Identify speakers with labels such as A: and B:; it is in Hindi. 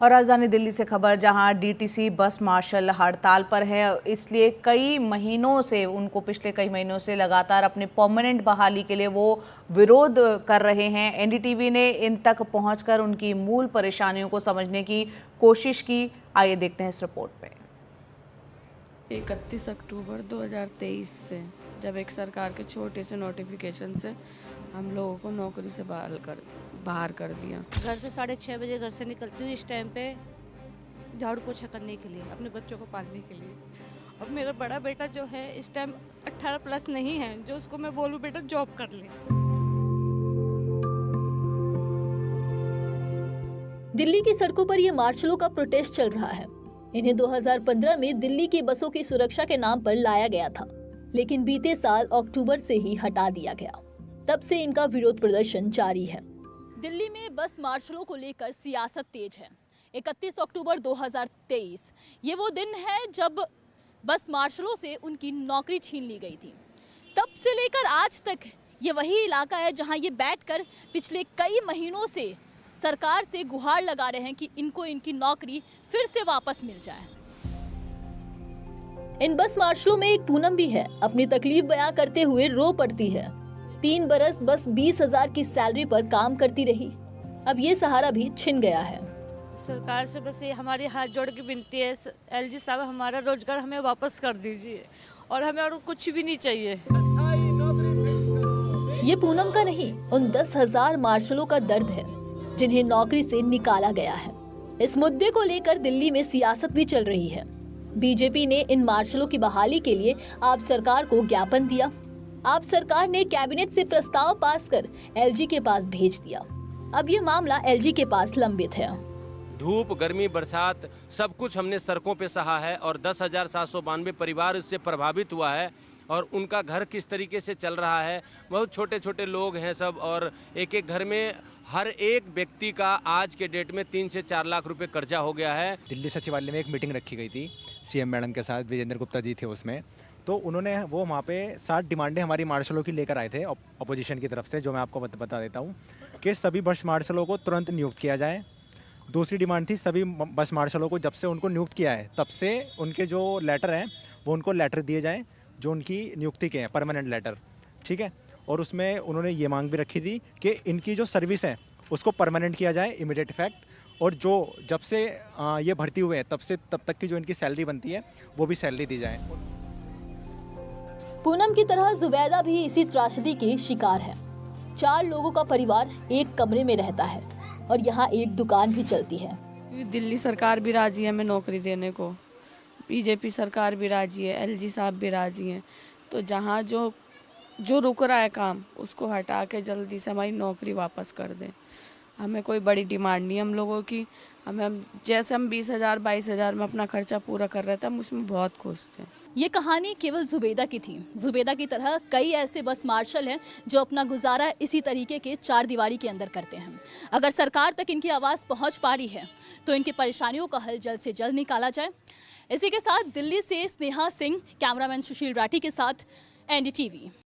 A: और राजधानी दिल्ली से खबर, जहां डीटीसी बस मार्शल हड़ताल पर है, इसलिए पिछले कई महीनों से लगातार अपने परमानेंट बहाली के लिए वो विरोध कर रहे हैं। एनडीटीवी ने इन तक पहुंचकर उनकी मूल परेशानियों को समझने की कोशिश की। आइए देखते हैं इस रिपोर्ट पे।
B: 31 अक्टूबर 2023 से जब एक सरकार के छोटे से नोटिफिकेशन से हम लोगों को नौकरी से बाहर कर दिया।
C: घर से 6:30 बजे घर से निकलती हूँ इस टाइम पे झाड़ू पोछा करने के लिए, अपने बच्चों को पालने के लिए। अब मेरा बड़ा बेटा जो है इस टाइम 18+ नहीं है, जो उसको मैं बोलूँ बेटा जॉब कर ले।
D: दिल्ली की सड़कों पर ये मार्शलों का प्रोटेस्ट चल रहा है। इन्हें 2015 में दिल्ली की बसों की सुरक्षा के नाम पर लाया गया था, लेकिन बीते साल अक्टूबर से ही हटा दिया गया। तब से इनका विरोध प्रदर्शन जारी है। दिल्ली में बस मार्शलों को लेकर सियासत तेज है। 31 अक्टूबर 2023 ये वो दिन है जब बस मार्शलों से उनकी नौकरी छीन ली गई थी। तब से लेकर आज तक ये वही इलाका है जहां ये बैठकर पिछले कई महीनों से सरकार से गुहार लगा रहे हैं कि इनको इनकी नौकरी फिर से वापस मिल जाए। इन बस मार्शलों में एक पूनम भी है। अपनी तकलीफ बयां करते हुए रो पड़ती है। 3 बरस बस 20,000 की सैलरी पर काम करती रही। अब ये सहारा भी छिन गया है।
C: सरकार से बस ये हमारी हाथ जोड़ के विनती है, एलजी साहब हमारा रोजगार हमें वापस कर दीजिए और हमें और कुछ भी नहीं चाहिए।
D: ये पूनम का नहीं, उन 10,000 मार्शलों का दर्द है जिन्हें नौकरी से निकाला गया है। इस मुद्दे को लेकर दिल्ली में सियासत भी चल रही है। बीजेपी ने इन मार्शलों की बहाली के लिए आप सरकार को ज्ञापन दिया। आप सरकार ने कैबिनेट से प्रस्ताव पास कर एलजी के पास भेज दिया। अब ये मामला एलजी के पास लंबित है।
E: धूप, गर्मी, बरसात सब कुछ हमने सड़कों पे सहा है और 10,792 परिवार इससे प्रभावित हुआ है और उनका घर किस तरीके से चल रहा है। बहुत छोटे छोटे लोग हैं सब, और एक एक घर में हर एक व्यक्ति का आज के डेट में 3 से 4 लाख रुपए कर्जा हो गया है।
F: दिल्ली सचिवालय में एक मीटिंग रखी गई थी सीएम मैडम के साथ, विजेंद्र गुप्ता जी थे उसमें। तो उन्होंने वो वहाँ पे 7 डिमांडें हमारी मार्शलों की लेकर आए थे अपोजिशन की तरफ से, जो मैं आपको बता देता हूँ कि सभी बस मार्शलों को तुरंत नियुक्त किया जाए। दूसरी डिमांड थी, सभी बस मार्शलों को जब से उनको नियुक्त किया है तब से उनके जो लेटर हैं वो उनको लेटर दिए जाएँ जो उनकी नियुक्ति के हैं, परमानेंट लेटर, ठीक है। और उसमें उन्होंने ये मांग भी रखी थी कि इनकी जो सर्विस है उसको परमानेंट किया जाए, इमीडिएट इफेक्ट, और जो जब से ये भर्ती हुए हैं तब तक की जो इनकी सैलरी बनती है वो भी सैलरी दी जाए।
D: पूनम की तरह जुबैदा भी इसी त्रासदी की शिकार है। 4 लोगों का परिवार एक कमरे में रहता है और यहाँ एक दुकान भी चलती है।
B: दिल्ली सरकार भी राजी है हमें नौकरी देने को, बीजेपी सरकार भी राजी है, एलजी साहब भी राजी हैं। तो जहाँ जो रुक रहा है काम उसको हटा के जल्दी से हमारी नौकरी वापस कर दें। हमें कोई बड़ी डिमांड नहीं हम लोगों की। जैसे हम 20,000 22,000 में अपना खर्चा पूरा कर रहे थे, हम उसमें बहुत खुश थे।
D: ये कहानी केवल जुबैदा की थी। जुबैदा की तरह कई ऐसे बस मार्शल हैं जो अपना गुजारा इसी तरीके के 4 दीवारी के अंदर करते हैं। अगर सरकार तक इनकी आवाज़ पहुंच पा रही है तो इनकी परेशानियों का हल जल्द से जल्द निकाला जाए। इसी के साथ दिल्ली से स्नेहा सिंह, कैमरामैन सुशील राठी के साथ एनडीटीवी।